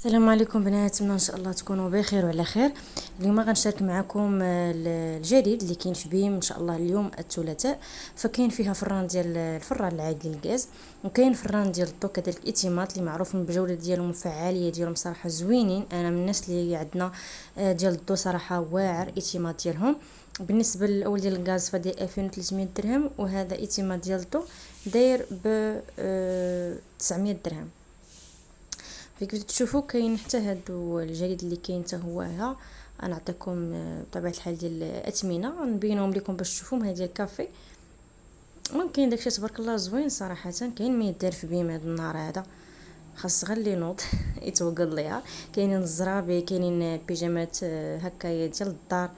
السلام عليكم بنات، اتمنى ان شاء الله تكونوا بخير وعلى خير. اليوم غنشارك معكم الجديد اللي كاين في بيم ان شاء الله اليوم الثلاثاء. فكاين فيها فران ديال الفران العادي للغاز، وكاين فران ديال الضو كذلك اتيمات اللي معروفين بالجوده ديالهم والفعاليه ديالهم صراحه زوينين. انا من الناس اللي عندنا ديال الضو صراحه واعر اتيمات ديالهم. بالنسبه للاول ديال الغاز فديال 2300 درهم، وهذا اتيمات ديال الضو داير ب 900 درهم. كيف تشوفوا كاين حتى هادو الجديد اللي كاين حتى هو ها. انا نعطيكم بطبيعه الحال ديال الاثمنه نبينهم لكم باش تشوفوا. هذه ديال الكافي ممكن داكشي تبارك الله زوين صراحه. كاين ما يدار في بيم هذا النهار هذا، خاص غير لي نوض يتوقد ليها. كاينين الزرابي، كاينين بيجامات هكايا ديال الدار،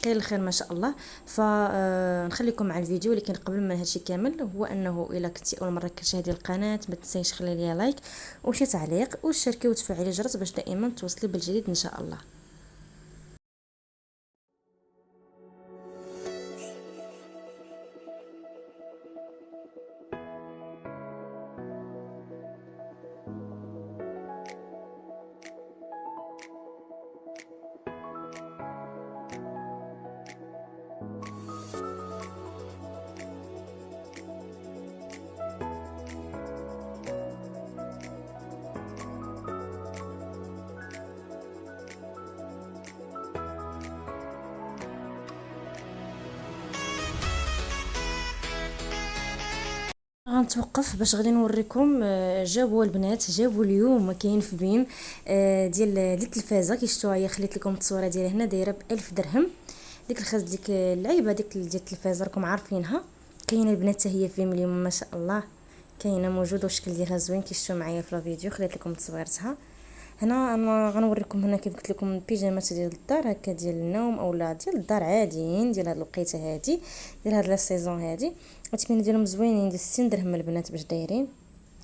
كاين الخير ما شاء الله. فنخليكم مع الفيديو، لكن قبل ما هادشي كامل هو انه الا كنتي اول مره كتشاهدي القناه ما تنسيش خلي ليا لايك وشي تعليق وتشاركي وتفعلي الجرس باش دائما توصلي بالجديد ان شاء الله. غنتوقف باش غادي نوريكم. جابوا البنات، جابوا اليوم كاين في بيم ديال التلفازه كيشتوها هي. خليت لكم التصويره ديالها هنا، دايره ب1000 درهم. ديك الخز ديك اللعيبه ديك ديال التلفازه راكم عارفينها. كاينه البنات حتى هي في بيم اليوم ما شاء الله، كاينه موجوده والشكل ديالها زوين كيشتو معايا في الفيديو. خليت لكم تصويرتها هنا. انا غنوريكم هنا كيف قلت لكم البيجامات ديال الدار هكا ديال النوم اولا ديال الدار عاديين ديال هاد الوقيته هادي ديال هاد لا سيزون هادي. الثمن ديالهم زوينين، ديال 60 درهم البنات باش دايرين.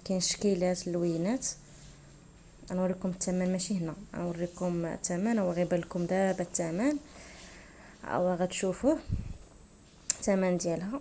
كاين شكيلات اللوينات. غنوريكم الثمن ماشي هنا، غنوريكم الثمن هو غيبان لكم دابا الثمن او غتشوفوه الثمن ديالها.